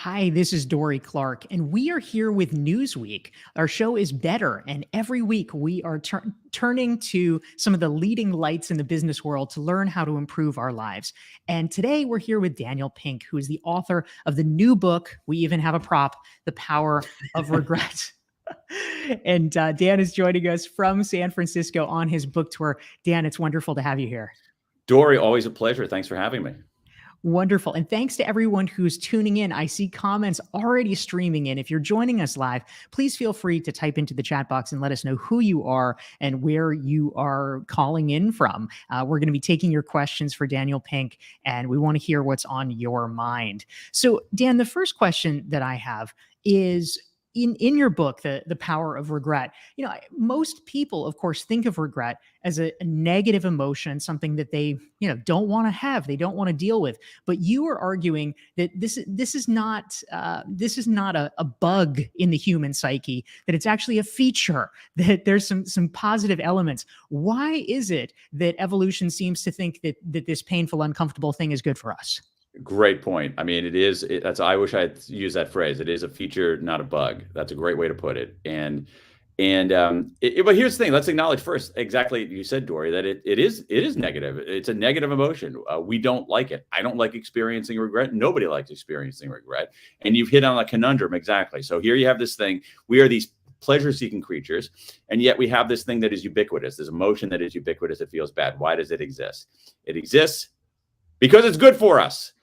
Hi, this is Dorie Clark, and we are here with Newsweek. Our show is better, and every week we are turning to some of the leading lights in the business world to learn how to improve our lives. And today we're here with Daniel Pink, who is the author of the new book. We even have a prop, The Power of Regret. And Dan is joining us from San Francisco on his book tour. Dan, it's wonderful to have you here. Dorie, always a pleasure. Thanks for having me. Wonderful. And thanks to everyone who's tuning in. I see comments already streaming in. If you're joining us live, please feel free to type into the chat box and let us know who you are and where you are calling in from. We're going to be taking your questions for Daniel Pink, and we want to hear what's on your mind. So, Dan, the first question that I have is, in your book, the Power of Regret, most people, of course, think of regret as a negative emotion, something that they, don't want to have, they don't want to deal with. But you are arguing that this is not a bug in the human psyche, that it's actually a feature, that there's some positive elements. Why is it that evolution seems to think that this painful, uncomfortable thing is good for us? Great point. I mean, I wish I had used that phrase. It is a feature, not a bug. That's a great way to put it. But here's the thing. Let's acknowledge first, exactly, you said, Dorie, that it is negative. It's a negative emotion. We don't like it. I don't like experiencing regret. Nobody likes experiencing regret. And you've hit on a conundrum. Exactly. So here you have this thing. We are these pleasure-seeking creatures, and yet we have this thing that is ubiquitous, this emotion that is ubiquitous. It feels bad. Why does it exist? It exists because it's good for us.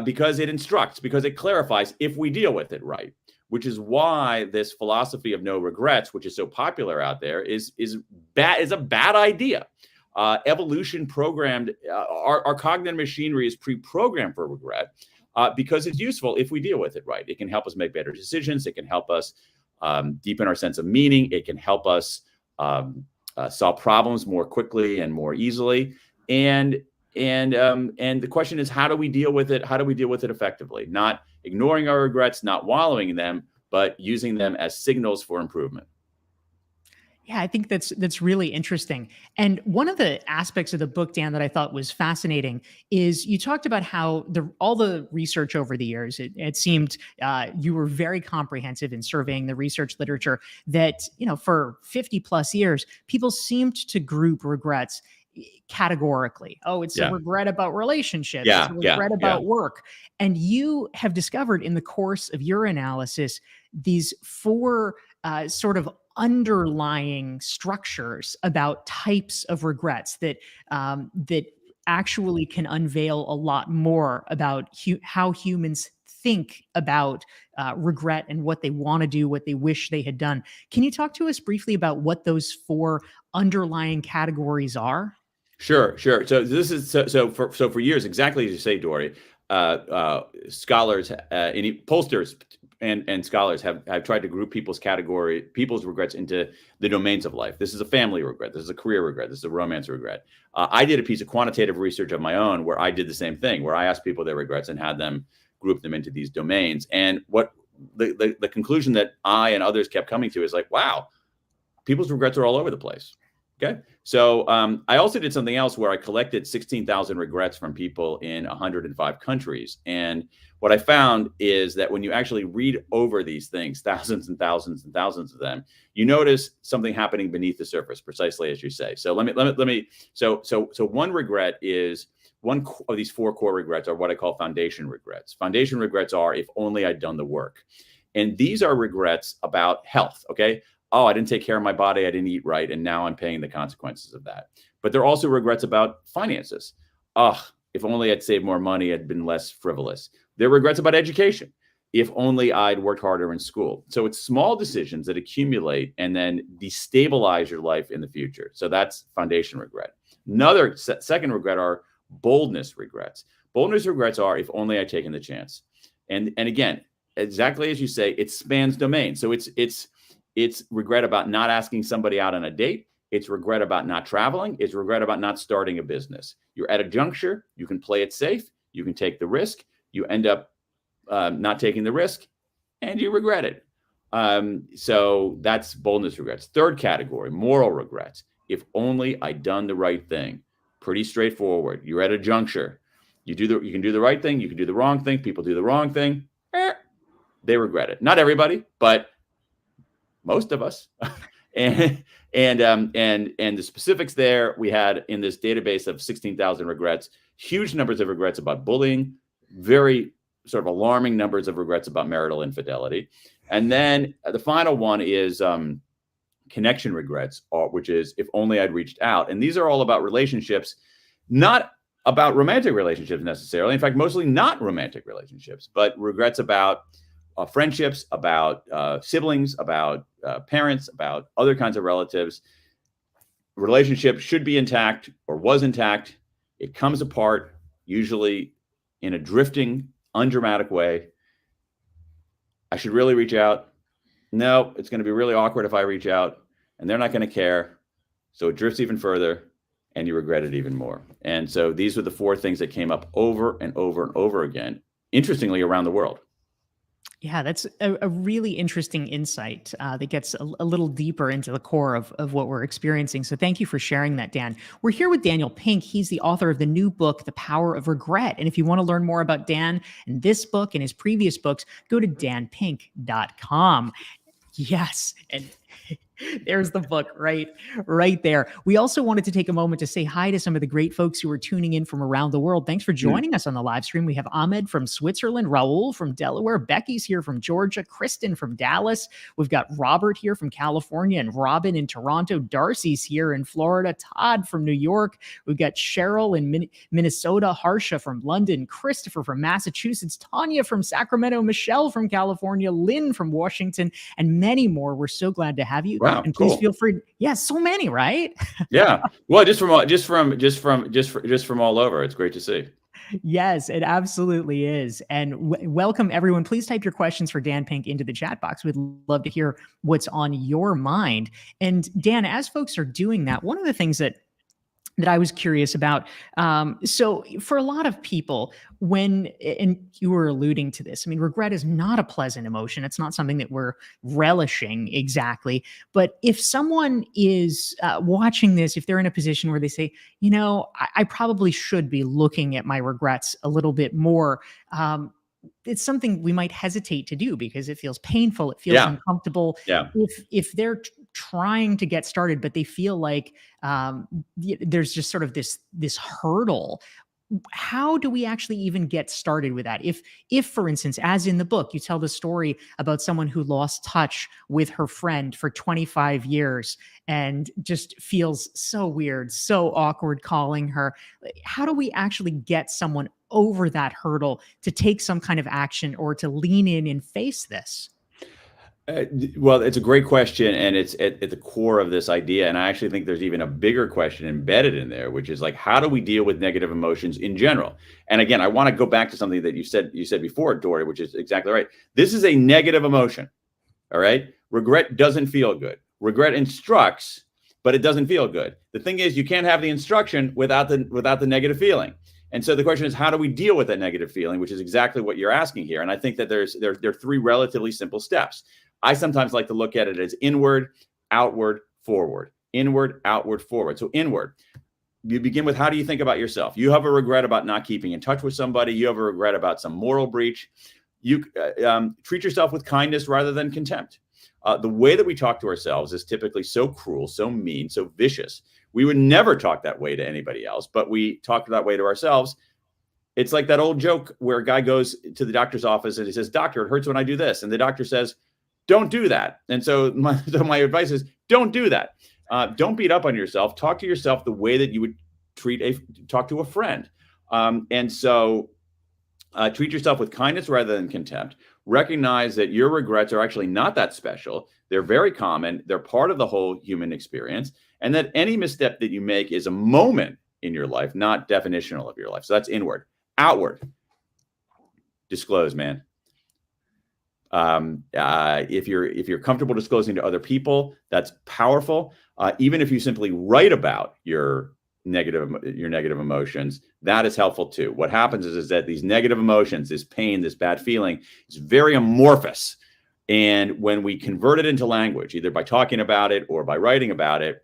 Because it instructs, because it clarifies if we deal with it right, which is why this philosophy of no regrets, which is so popular out there, is a bad idea. Evolution programmed, our cognitive machinery is pre-programmed for regret because it's useful if we deal with it right. It can help us make better decisions. It can help us deepen our sense of meaning. It can help us solve problems more quickly and more easily. And the question is, how do we deal with it? How do we deal with it effectively? Not ignoring our regrets, not wallowing in them, but using them as signals for improvement. Yeah, I think that's really interesting. And one of the aspects of the book, Dan, that I thought was fascinating is you talked about how all the research over the years, it seemed you were very comprehensive in surveying the research literature that, for 50 plus years, people seemed to group regrets categorically. Oh, it's a regret about relationships. It's a regret about work. And you have discovered in the course of your analysis these four sort of underlying structures about types of regrets that actually can unveil a lot more about how humans think about regret and what they want to do, what they wish they had done. Can you talk to us briefly about what those four underlying categories are? Sure. So this is so for years, exactly as you say, Dorie, scholars, pollsters and scholars have tried to group people's regrets into the domains of life. This is a family regret. This is a career regret. This is a romance regret. I did a piece of quantitative research of my own where I did the same thing, where I asked people their regrets and had them group them into these domains. And what the conclusion that I and others kept coming to is like, wow, people's regrets are all over the place. Okay. So I also did something else where I collected 16,000 regrets from people in 105 countries. And what I found is that when you actually read over these things, thousands and thousands and thousands of them, you notice something happening beneath the surface, precisely as you say. So so one regret is one of these four core regrets are what I call foundation regrets. Foundation regrets are if only I'd done the work. And these are regrets about health. Okay. Oh, I didn't take care of my body. I didn't eat right. And now I'm paying the consequences of that. But there are also regrets about finances. Oh, if only I'd saved more money, I'd been less frivolous. There are regrets about education. If only I'd worked harder in school. So it's small decisions that accumulate and then destabilize your life in the future. So that's foundation regret. Another second regret are boldness regrets. Boldness regrets are if only I'd taken the chance. And again, exactly as you say, it spans domains. So it's regret about not asking somebody out on a date. It's regret about not traveling. It's regret about not starting a business. You're at a juncture. You can play it safe. You can take the risk. You end up not taking the risk, and you regret it. So that's boldness regrets. Third category, moral regrets. If only I'd done the right thing. Pretty straightforward. You're at a juncture. You can do the right thing. You can do the wrong thing. People do the wrong thing. they regret it. Not everybody, but most of us. and the specifics there, we had in this database of 16,000 regrets, huge numbers of regrets about bullying, very sort of alarming numbers of regrets about marital infidelity. And then the final one is connection regrets, which is if only I'd reached out. And these are all about relationships, not about romantic relationships necessarily. In fact, mostly not romantic relationships, but regrets about friendships, about siblings, about parents, about other kinds of relatives. Relationship should be intact or was intact. It comes apart, usually in a drifting, undramatic way. I should really reach out. No, it's going to be really awkward if I reach out, and they're not going to care. So it drifts even further, and you regret it even more. And so these were the 4 things that came up over and over and over again, interestingly, around the world. Yeah, that's a really interesting insight that gets a little deeper into the core of what we're experiencing. So thank you for sharing that, Dan. We're here with Daniel Pink. He's the author of the new book, The Power of Regret. And if you want to learn more about Dan and this book and his previous books, go to danpink.com. Yes. And there's the book right there. We also wanted to take a moment to say hi to some of the great folks who are tuning in from around the world. Thanks for joining us on the live stream. We have Ahmed from Switzerland, Raul from Delaware, Becky's here from Georgia, Kristen from Dallas. We've got Robert here from California and Robin in Toronto. Darcy's here in Florida, Todd from New York. We've got Cheryl in Minnesota, Harsha from London, Christopher from Massachusetts, Tanya from Sacramento, Michelle from California, Lynn from Washington, and many more. We're so glad to have you. Wow, and please cool. feel free. Yeah, so many, right? Yeah. Well, just from all over. It's great to see. Yes, it absolutely is. And welcome everyone. Please type your questions for Dan Pink into the chat box. We'd love to hear what's on your mind. And Dan, as folks are doing that, one of the things that I was curious about. So for a lot of people, and you were alluding to this, I mean, regret is not a pleasant emotion. It's not something that we're relishing exactly. But if someone is watching this, if they're in a position where they say, you know, I probably should be looking at my regrets a little bit more, it's something we might hesitate to do because it feels painful. It feels uncomfortable. Yeah. If they're trying to get started, but they feel like there's just sort of this hurdle. How do we actually even get started with that? If, for instance, as in the book, you tell the story about someone who lost touch with her friend for 25 years and just feels so weird, so awkward calling her. How do we actually get someone over that hurdle to take some kind of action or to lean in and face this? Well, it's a great question, and it's at the core of this idea. And I actually think there's even a bigger question embedded in there, which is like, how do we deal with negative emotions in general? And again, I want to go back to something that you said before, Dorie, which is exactly right. This is a negative emotion. All right. Regret doesn't feel good. Regret instructs, but it doesn't feel good. The thing is, you can't have the instruction without the negative feeling. And so the question is, how do we deal with that negative feeling, which is exactly what you're asking here. And I think that there are 3 relatively simple steps. I sometimes like to look at it as inward, outward, forward. Inward, outward, forward. So inward, you begin with, how do you think about yourself? You have a regret about not keeping in touch with somebody. You have a regret about some moral breach. You treat yourself with kindness rather than contempt. The way that we talk to ourselves is typically so cruel, so mean, so vicious. We would never talk that way to anybody else, but we talk that way to ourselves. It's like that old joke where a guy goes to the doctor's office and he says, "Doctor, it hurts when I do this." And the doctor says, "Don't do that." And so my advice is, don't do that. Don't beat up on yourself. Talk to yourself the way that you would talk to a friend. And so treat yourself with kindness rather than contempt. Recognize that your regrets are actually not that special. They're very common. They're part of the whole human experience. And that any misstep that you make is a moment in your life, not definitional of your life. So that's inward. Outward. Disclose, man. If you're comfortable disclosing to other people, that's powerful. Even if you simply write about your negative emotions, that is helpful too. What happens is that these negative emotions, this pain, this bad feeling, is very amorphous. And when we convert it into language, either by talking about it or by writing about it,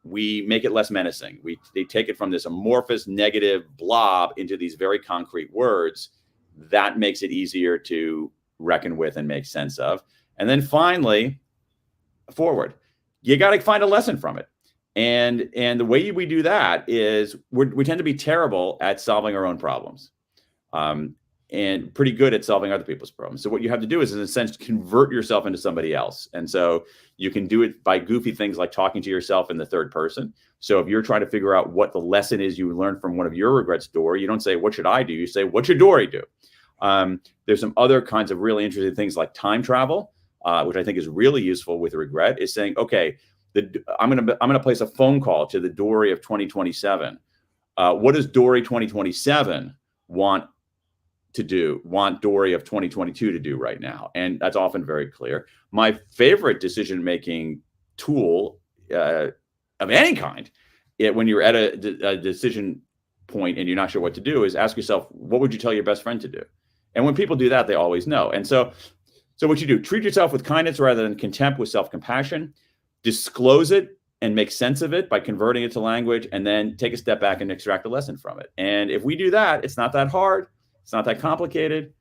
we make it less menacing. They take it from this amorphous negative blob into these very concrete words. That makes it easier to reckon with and make sense of. And then finally, forward. You got to find a lesson from it. And the way we do that is we tend to be terrible at solving our own problems, and pretty good at solving other people's problems. So what you have to do is, in a sense, convert yourself into somebody else. And so you can do it by goofy things like talking to yourself in the third person. So if you're trying to figure out what the lesson is you learned from one of your regrets, Dorie, you don't say, what should I do? You say, what should Dorie do? There's some other kinds of really interesting things like time travel, which I think is really useful with regret, is saying, okay, I'm going to place a phone call to the Dorie of 2027. What does Dorie 2027 want Dorie of 2022 to do right now? And that's often very clear. My favorite decision-making tool of any kind, when you're at a decision point and you're not sure what to do, is ask yourself, what would you tell your best friend to do? And when people do that, they always know. And so what you do, treat yourself with kindness rather than contempt, with self-compassion. Disclose it and make sense of it by converting it to language, and then take a step back and extract a lesson from it. And if we do that, it's not that hard. It's not that complicated.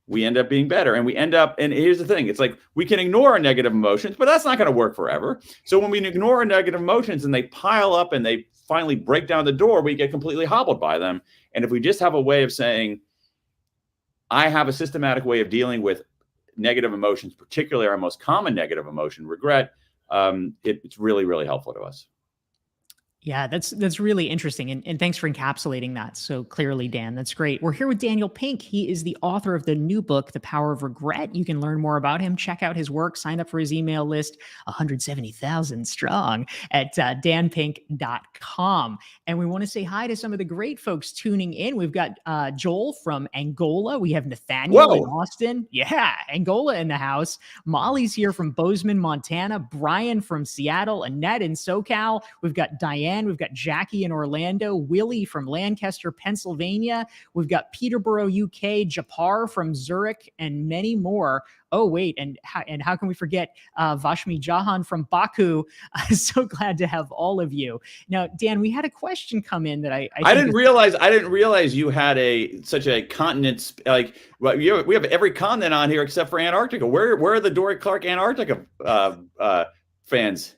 We end up being better, and and here's the thing. It's like, we can ignore our negative emotions, but that's not going to work forever. So when we ignore our negative emotions and they pile up and they finally break down the door, we get completely hobbled by them. And if we just have a way of saying, I have a systematic way of dealing with negative emotions, particularly our most common negative emotion, regret, it's really, really helpful to us. Yeah, that's really interesting. And thanks for encapsulating that so clearly, Dan. That's great. We're here with Daniel Pink. He is the author of the new book, The Power of Regret. You can learn more about him. Check out his work. Sign up for his email list, 170,000 strong, at danpink.com. And we want to say hi to some of the great folks tuning in. We've got Joel from Angola. We have Nathaniel in Austin. Yeah, Angola in the house. Molly's here from Bozeman, Montana. Brian from Seattle. Annette in SoCal. We've got Diane. We've got Jackie in Orlando, Willie from Lancaster, Pennsylvania. We've got Peterborough, UK, Japar from Zurich, and many more. Oh, wait. And how can we forget Vashmi Jahan from Baku? So glad to have all of you. Now, Dan, we had a question come in that I didn't realize you had such a continent. Like, well, we have every continent on here except for Antarctica. Where are the Dorie Clark Antarctica fans?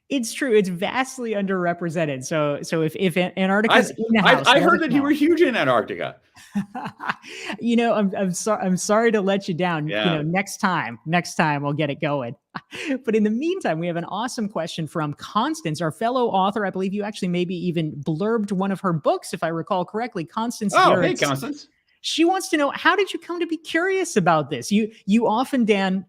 It's true. It's vastly underrepresented. So if Antarctica's in the house, I heard that you were huge in Antarctica. I'm sorry to let you down. Yeah. Next time we'll get it going. But in the meantime, we have an awesome question from Constance, our fellow author. I believe you actually maybe even blurbed one of her books, if I recall correctly. Constance. Oh, hey, Constance. She wants to know, how did you come to be curious about this? You often, Dan,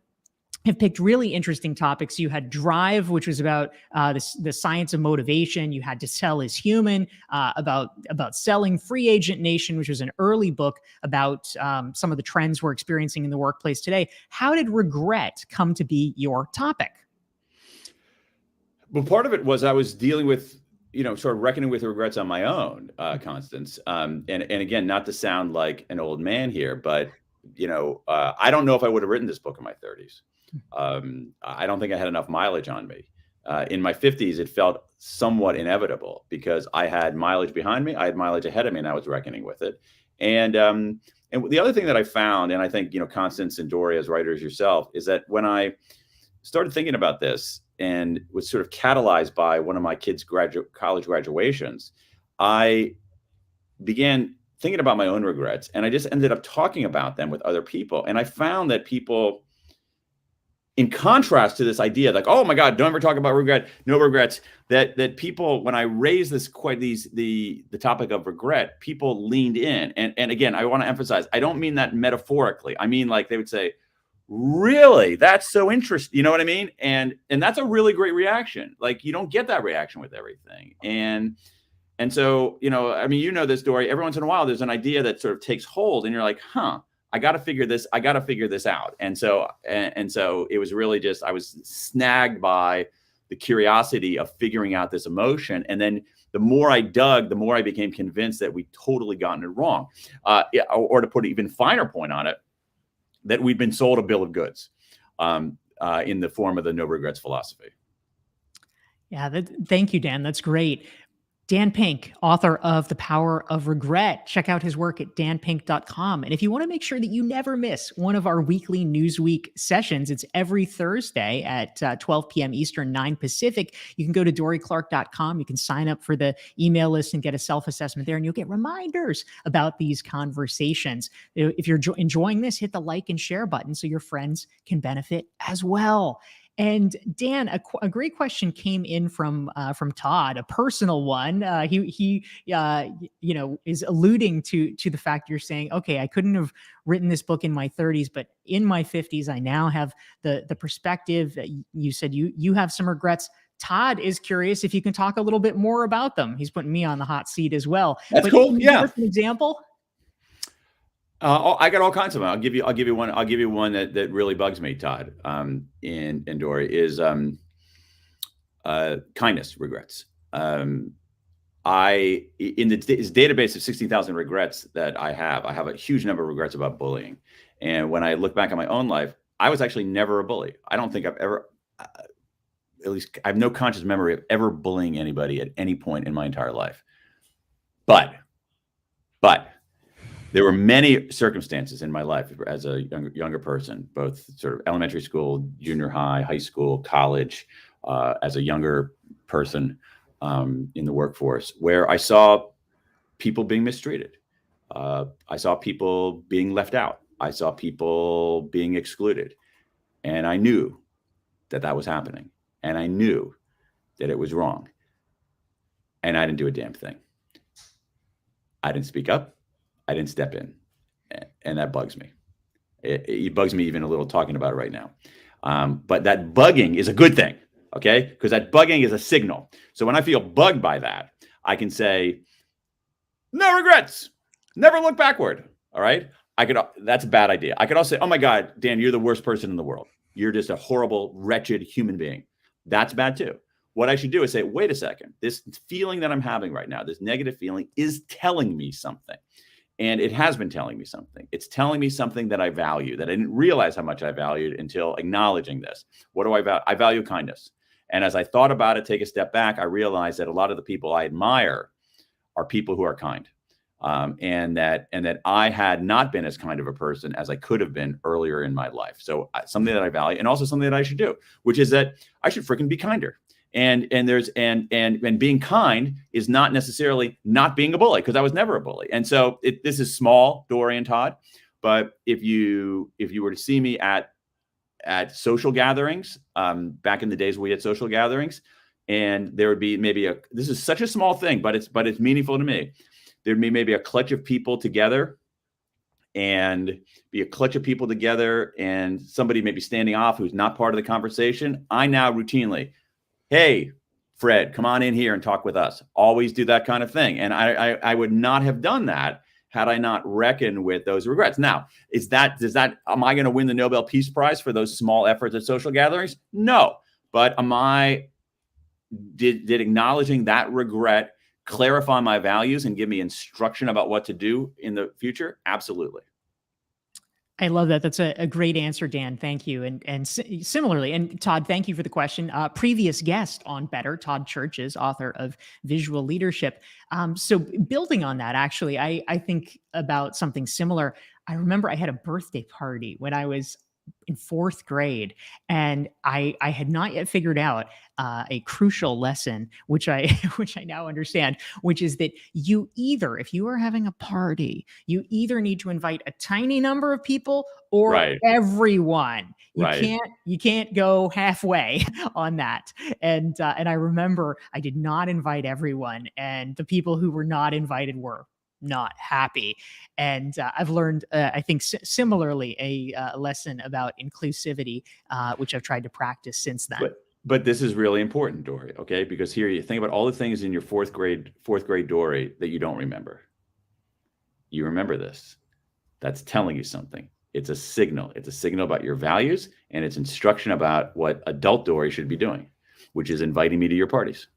have picked really interesting topics. You had Drive, which was about the science of motivation. You had To Sell is Human, about selling. Free Agent Nation, which was an early book about some of the trends we're experiencing in the workplace today. How did regret come to be your topic? Well, part of it was I was dealing with, sort of reckoning with regrets on my own, Constance. And again, not to sound like an old man here, but I don't know if I would have written this book in my 30s. I don't think I had enough mileage on me. In my 50s, it felt somewhat inevitable because I had mileage behind me, I had mileage ahead of me, and I was reckoning with it. And the other thing that I found, and I think, Constance and Dorie, as writers yourself, is that when I started thinking about this and was sort of catalyzed by one of my kids' college graduations, I began thinking about my own regrets, and I just ended up talking about them with other people. And I found that people, in contrast to this idea, like, oh my God, don't ever talk about regret, no regrets, that people, when I raised the topic of regret, people leaned in. And again, I want to emphasize, I don't mean that metaphorically. I mean, like, they would say, really, that's so interesting. You know what I mean? And that's a really great reaction. Like, you don't get that reaction with everything. And so, this, Dorie, every once in a while, there's an idea that sort of takes hold and you're like, I got to figure this out. And so it was really just, I was snagged by the curiosity of figuring out this emotion. And then the more I dug, the more I became convinced that we'd totally gotten it wrong. Or to put an even finer point on it, that we'd been sold a bill of goods in the form of the no regrets philosophy. Yeah. Thank you, Dan. That's great. Dan Pink, author of The Power of Regret. Check out his work at danpink.com. And if you want to make sure that you never miss one of our weekly Newsweek sessions, it's every Thursday at 12 p.m. Eastern, 9 Pacific. You can go to dorieclark.com. You can sign up for the email list and get a self-assessment there, and you'll get reminders about these conversations. If you're enjoying this, hit the like and share button so your friends can benefit as well. And Dan, a great question came in from Todd, a personal one. He is alluding to the fact you're saying, okay, I couldn't have written this book in my 30s, but in my 50s, I now have the perspective that you said you have some regrets. Todd is curious if you can talk a little bit more about them. He's putting me on the hot seat as well. That's cool. Can you give us an example? I got all kinds of them. I'll give you one. I'll give you one that really bugs me, Todd. In Dorie is kindness regrets. In this database of 16,000 regrets that I have a huge number of regrets about bullying. And when I look back on my own life, I was actually never a bully. I don't think I've ever, at least I have no conscious memory of ever bullying anybody at any point in my entire life. But there were many circumstances in my life as a younger person, both sort of elementary school, junior high, high school, college, as a younger person in the workforce, where I saw people being mistreated. I saw people being left out. I saw people being excluded. And I knew that was happening. And I knew that it was wrong. And I didn't do a damn thing. I didn't speak up. I didn't step in, and that bugs me. It bugs me even a little talking about it right now. But that bugging is a good thing, okay? Because that bugging is a signal. So when I feel bugged by that, I can say, no regrets, never look backward, all right? That's a bad idea. I could also say, oh my God, Dan, you're the worst person in the world. You're just a horrible, wretched human being. That's bad too. What I should do is say, wait a second, this feeling that I'm having right now, this negative feeling is telling me something. And it has been telling me something. It's telling me something that I value, that I didn't realize how much I valued until acknowledging this. What do I value? I value kindness. And as I thought about it, take a step back, I realized that a lot of the people I admire are people who are kind. And that I had not been as kind of a person as I could have been earlier in my life. So something that I value, and also something that I should do, which is that I should freaking be kinder. And being kind is not necessarily not being a bully, because I was never a bully. And so this is small, Dorie and Todd, but if you were to see me at social gatherings, back in the days we had social gatherings, and there would be this is such a small thing, but it's meaningful to me. There'd be maybe a clutch of people together, and somebody maybe standing off who's not part of the conversation. I now routinely, hey, Fred, come on in here and talk with us. Always do that kind of thing. And I would not have done that had I not reckoned with those regrets. Now, am I going to win the Nobel Peace Prize for those small efforts at social gatherings? No. But did acknowledging that regret clarify my values and give me instruction about what to do in the future? Absolutely. I love that. That's a great answer, Dan. Thank you. And similarly, and Todd, thank you for the question. Previous guest on Better, Todd Churches, author of Visual Leadership. So building on that, actually, I think about something similar. I remember I had a birthday party when I was in 4th grade, and I had not yet figured out a crucial lesson, which I now understand, which is that if you are having a party, you either need to invite a tiny number of people or everyone. You can't go halfway on that. And I remember I did not invite everyone, and the people who were not invited were not happy. And I've learned, I think, similarly, a lesson about inclusivity, which I've tried to practice since then. But this is really important, Dorie, okay? Because here you think about all the things in your fourth grade Dorie that you don't remember. You remember this. That's telling you something. It's a signal. It's a signal about your values, and it's instruction about what adult Dorie should be doing, which is inviting me to your parties.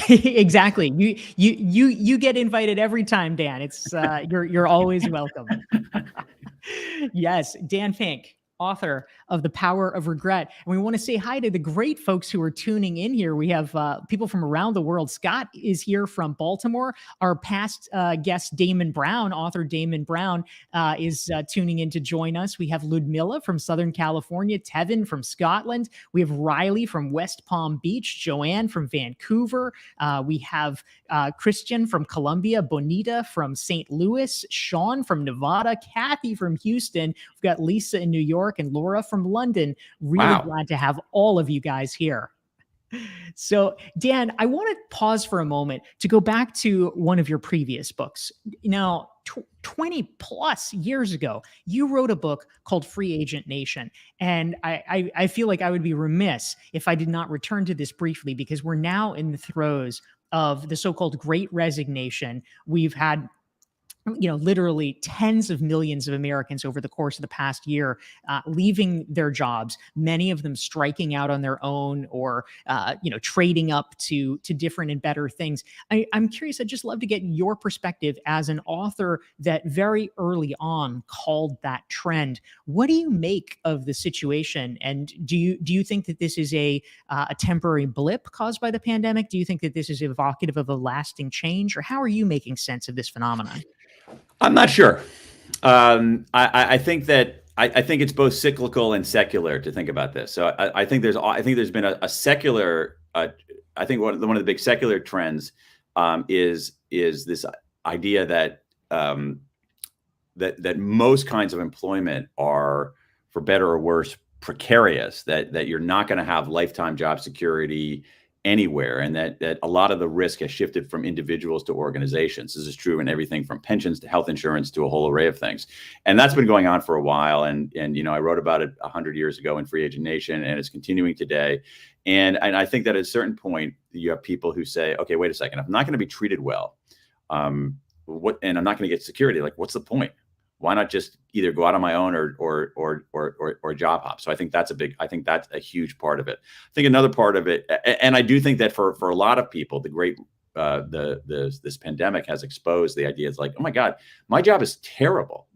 Exactly. You get invited every time, Dan. It's you're always welcome. Yes, Dan Pink. author of The Power of Regret. And we want to say hi to the great folks who are tuning in here. We have people from around the world. Scott is here from Baltimore. Our past guest, Damon Brown, author Damon Brown, is tuning in to join us. We have Ludmilla from Southern California, Tevin from Scotland. We have Riley from West Palm Beach, Joanne from Vancouver. We have Christian from Colombia, Bonita from St. Louis, Sean from Nevada, Kathy from Houston. We've got Lisa in New York and Laura from London. Really glad to have all of you guys here. So, Dan, I want to pause for a moment to go back to one of your previous books. Now, 20 plus years ago, you wrote a book called Free Agent Nation. And I feel like I would be remiss if I did not return to this briefly, because we're now in the throes of the so-called Great Resignation. We've had literally tens of millions of Americans over the course of the past year leaving their jobs, many of them striking out on their own or, trading up to different and better things. I'm curious, I'd just love to get your perspective as an author that very early on called that trend. What do you make of the situation? And do you think that this is a temporary blip caused by the pandemic? Do you think that this is evocative of a lasting change? Or how are you making sense of this phenomenon? I'm not sure. I think that I think it's both cyclical and secular to think about this. So I think there's been a secular. I think one of the big secular trends is this idea that that most kinds of employment are, for better or worse, precarious. That you're not going to have lifetime job security anywhere, and that a lot of the risk has shifted from individuals to organizations. This is true in everything from pensions to health insurance to a whole array of things, and that's been going on for a while. And I wrote about it 100 years ago in Free Agent Nation, and it's continuing today. And I think that at a certain point, you have people who say, "Okay, wait a second. If I'm not going to be treated well, and I'm not going to get security. Like, what's the point? Why not just either go out on my own or job hop?" So I think that's a huge part of it. I think another part of it, and I do think that for a lot of people, this pandemic has exposed the idea. It's like, oh my God, my job is terrible.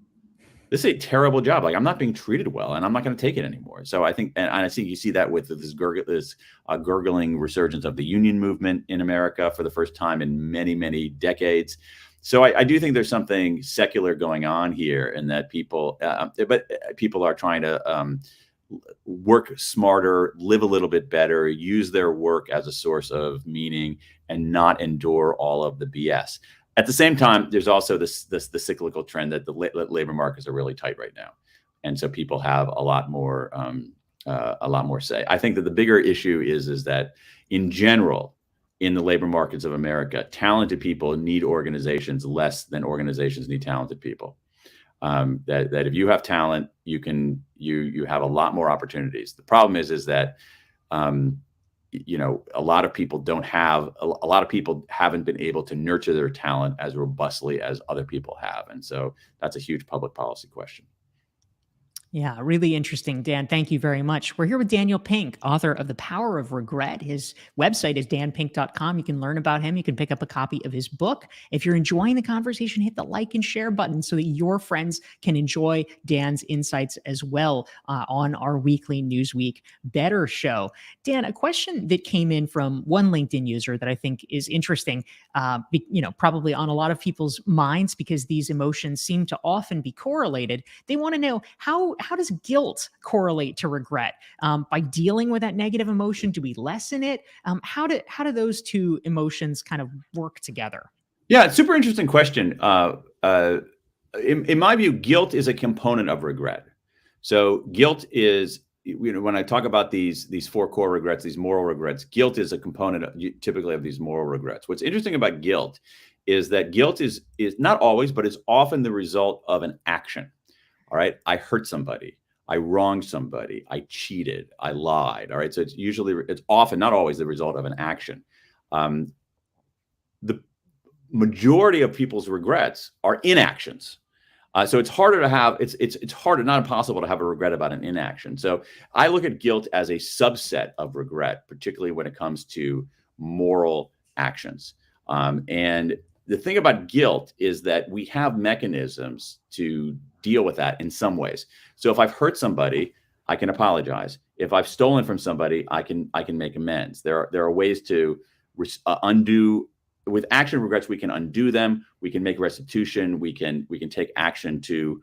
This is a terrible job. Like, I'm not being treated well, and I'm not going to take it anymore. So I think, and I think you see that with this gurgling resurgence of the union movement in America for the first time in many, many decades. So I do think there's something secular going on here, and that people are trying to work smarter, live a little bit better, use their work as a source of meaning, and not endure all of the BS. At the same time, there's also the cyclical trend that the labor markets are really tight right now, and so people have a lot more say. I think that the bigger issue is that in general, in the labor markets of America, talented people need organizations less than organizations need talented people. That if you have talent, you have a lot more opportunities. The problem is that a lot of people haven't been able to nurture their talent as robustly as other people have, and so that's a huge public policy question. Yeah, really interesting, Dan. Thank you very much. We're here with Daniel Pink, author of The Power of Regret. His website is danpink.com. You can learn about him. You can pick up a copy of his book. If you're enjoying the conversation, hit the like and share button so that your friends can enjoy Dan's insights as well on our weekly Newsweek Better show. Dan, a question that came in from one LinkedIn user that I think is interesting, probably on a lot of people's minds because these emotions seem to often be correlated. They want to know how does guilt correlate to regret? By dealing with that negative emotion, do we lessen it? How do those two emotions kind of work together? Yeah, it's a super interesting question. In my view, guilt is a component of regret. So guilt is, when I talk about these four core regrets, these moral regrets, guilt is a component typically of these moral regrets. What's interesting about guilt is that guilt is not always, but it's often the result of an action. All right, I hurt somebody, I wronged somebody, I cheated, I lied. All right, so it's often, not always, the result of an action. The majority of people's regrets are inactions. So it's harder to have, it's harder, not impossible to have a regret about an inaction. So I look at guilt as a subset of regret, particularly when it comes to moral actions. And the thing about guilt is that we have mechanisms to deal with that in some ways. So if I've hurt somebody, I can apologize. If I've stolen from somebody, I can make amends. There are ways to undo. With action regrets, we can undo them. We can make restitution. We can take action to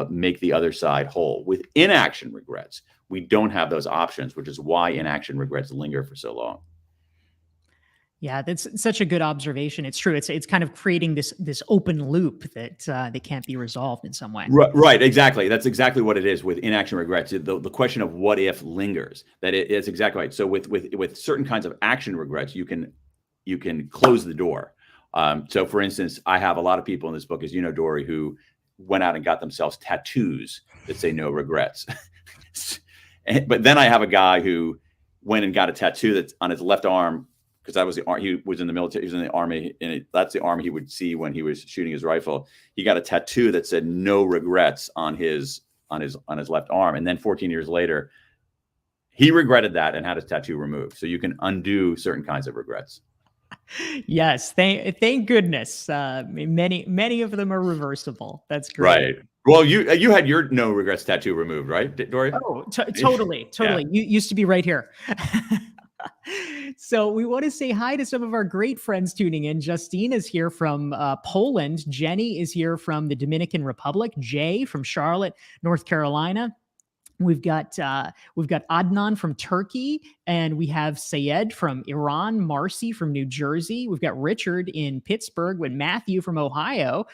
make the other side whole. With inaction regrets, we don't have those options, which is why inaction regrets linger for so long. Yeah, that's such a good observation. It's true. It's kind of creating this open loop that can't be resolved in some way. Right, exactly. That's exactly what it is with inaction regrets. The question of what if lingers. It's exactly right. So with certain kinds of action regrets, you can close the door. So for instance, I have a lot of people in this book, as you know, Dorie, who went out and got themselves tattoos that say no regrets. But then I have a guy who went and got a tattoo that's on his left arm, because that was he was in the military, he was in the army, and that's the arm he would see when he was shooting his rifle. He got a tattoo that said no regrets on his left arm. And then 14 years later, he regretted that and had his tattoo removed. So you can undo certain kinds of regrets. Yes, thank goodness. Many of them are reversible. That's great. Right. Well, you had your no regrets tattoo removed, right, Dorie? Oh, totally. Yeah. You used to be right here. So we want to say hi to some of our great friends tuning in. Justine is here from Poland. Jenny is here from the Dominican Republic. Jay from Charlotte, North Carolina. We've got Adnan from Turkey, and we have Sayed from Iran, Marcy from New Jersey. We've got Richard in Pittsburgh, with Matthew from Ohio.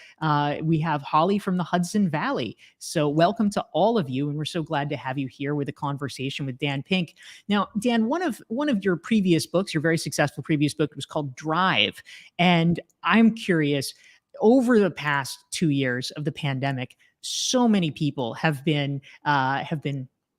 We have Holly from the Hudson Valley. So welcome to all of you, and we're so glad to have you here with a conversation with Dan Pink. Now, Dan, one of your previous books, your very successful previous book, was called Drive, and I'm curious. Over the past 2 years of the pandemic, so many people have been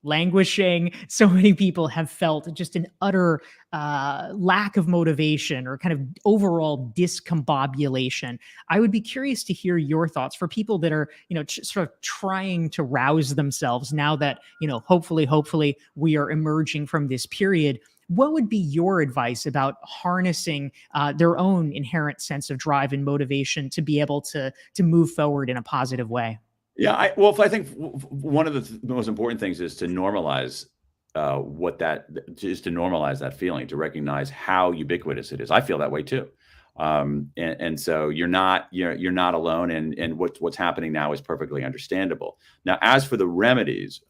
languishing. So many people have felt just an utter lack of motivation, or kind of overall discombobulation. I would be curious to hear your thoughts for people that are, sort of trying to rouse themselves now that, hopefully we are emerging from this period. What would be your advice about harnessing their own inherent sense of drive and motivation to be able to move forward in a positive way? Yeah, I think one of the most important things is to normalize normalize that feeling, to recognize how ubiquitous it is. I feel that way too. And so you're not alone, and what's happening now is perfectly understandable. Now, as for the remedies,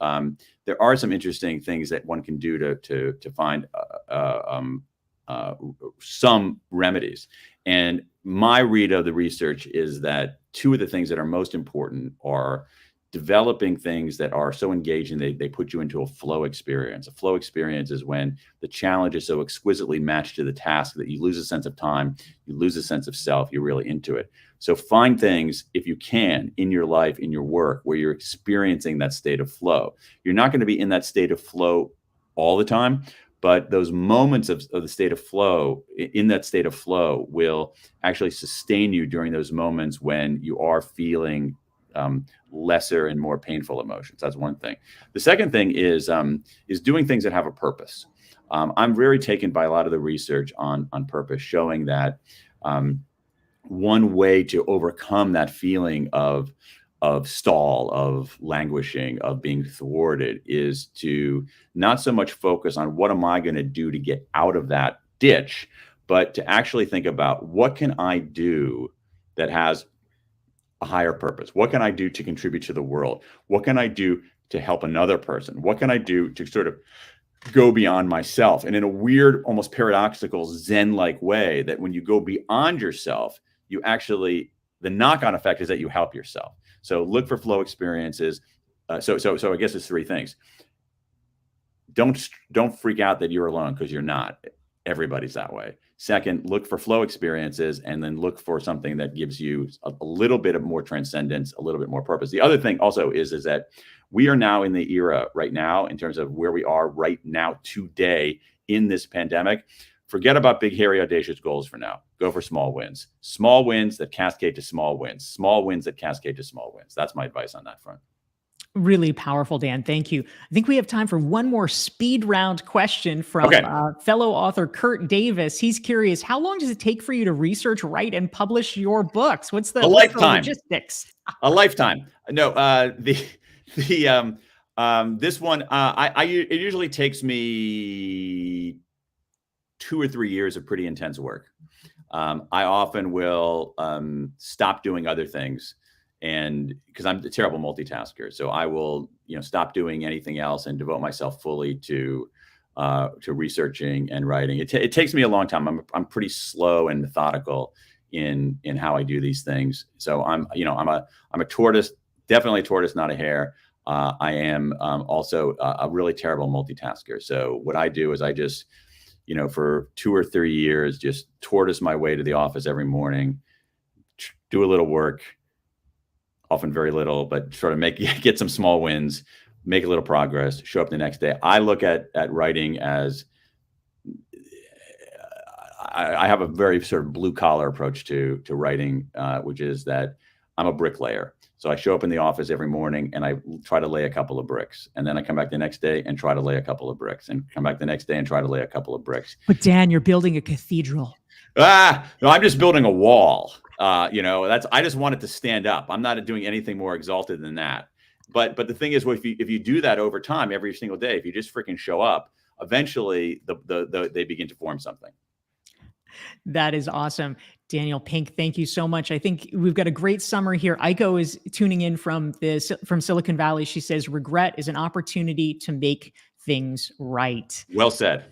there are some interesting things that one can do to find some remedies. And my read of the research is that two of the things that are most important are developing things that are so engaging they put you into a flow experience. A flow experience is when the challenge is so exquisitely matched to the task that you lose a sense of time, you lose a sense of self, you're really into it. So find things, if you can, in your life, in your work, where you're experiencing that state of flow. You're not going to be in that state of flow all the time, but those moments of the state of flow, in that state of flow, will actually sustain you during those moments when you are feeling lesser and more painful emotions. That's one thing. The second thing is doing things that have a purpose. I'm very taken by a lot of the research on purpose, showing that one way to overcome that feeling of stall, of languishing, of being thwarted, is to not so much focus on what am I going to do to get out of that ditch, but to actually think about what can I do that has a higher purpose? What can I do to contribute to the world? What can I do to help another person? What can I do to sort of go beyond myself? And in a weird, almost paradoxical, Zen-like way, that when you go beyond yourself, you actually, the knock-on effect is that you help yourself. So look for flow experiences. So I guess it's three things. Don't freak out that you're alone, because you're not. Everybody's that way. Second, look for flow experiences, and then look for something that gives you a little bit of more transcendence, a little bit more purpose. The other thing also is that we are now in the era right now, in terms of where we are right now today in this pandemic. Forget about big, hairy, audacious goals for now. Go for small wins that cascade to small wins that cascade to small wins. That's my advice on that front. Really powerful, Dan. Thank you. I think we have time for one more speed round question from Okay. fellow author Kurt Davis. He's curious, how long does it take for you to research, write, and publish your books? What's the lifetime. logistics? A lifetime. No, this one, it usually takes me 2 or 3 years of pretty intense work. I often will stop doing other things, and because I'm a terrible multitasker, so I will, stop doing anything else and devote myself fully to researching and writing. It takes me a long time. I'm pretty slow and methodical in how I do these things. So I'm a tortoise, definitely a tortoise, not a hare. I am also a really terrible multitasker. So what I do is I just, for 2 or 3 years, just tortoise my way to the office every morning, do a little work, often very little, but sort of get some small wins, make a little progress, show up the next day. I look at writing as, I have a very sort of blue collar approach to writing, which is that I'm a bricklayer. So I show up in the office every morning and I try to lay a couple of bricks, and then I come back the next day and try to lay a couple of bricks, and come back the next day and try to lay a couple of bricks. But Dan, you're building a cathedral. No, I'm just building a wall. I just want it to stand up. I'm not doing anything more exalted than that. But the thing is, if you do that over time, every single day, if you just freaking show up, eventually they begin to form something. That is awesome. Daniel Pink, thank you so much. I think we've got a great summary here. Aiko is tuning in from Silicon Valley. She says, regret is an opportunity to make things right. Well said.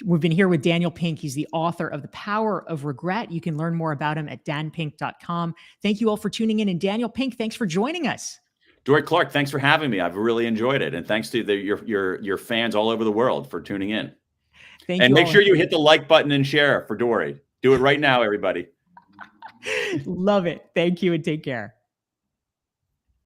We've been here with Daniel Pink. He's the author of The Power of Regret. You can learn more about him at danpink.com. Thank you all for tuning in. And Daniel Pink, thanks for joining us. Dorie Clark, thanks for having me. I've really enjoyed it. And thanks to your fans all over the world for tuning in. Thank you. And make sure you hit the like button and share for Dorie. Do it right now, everybody. Love it. Thank you and take care.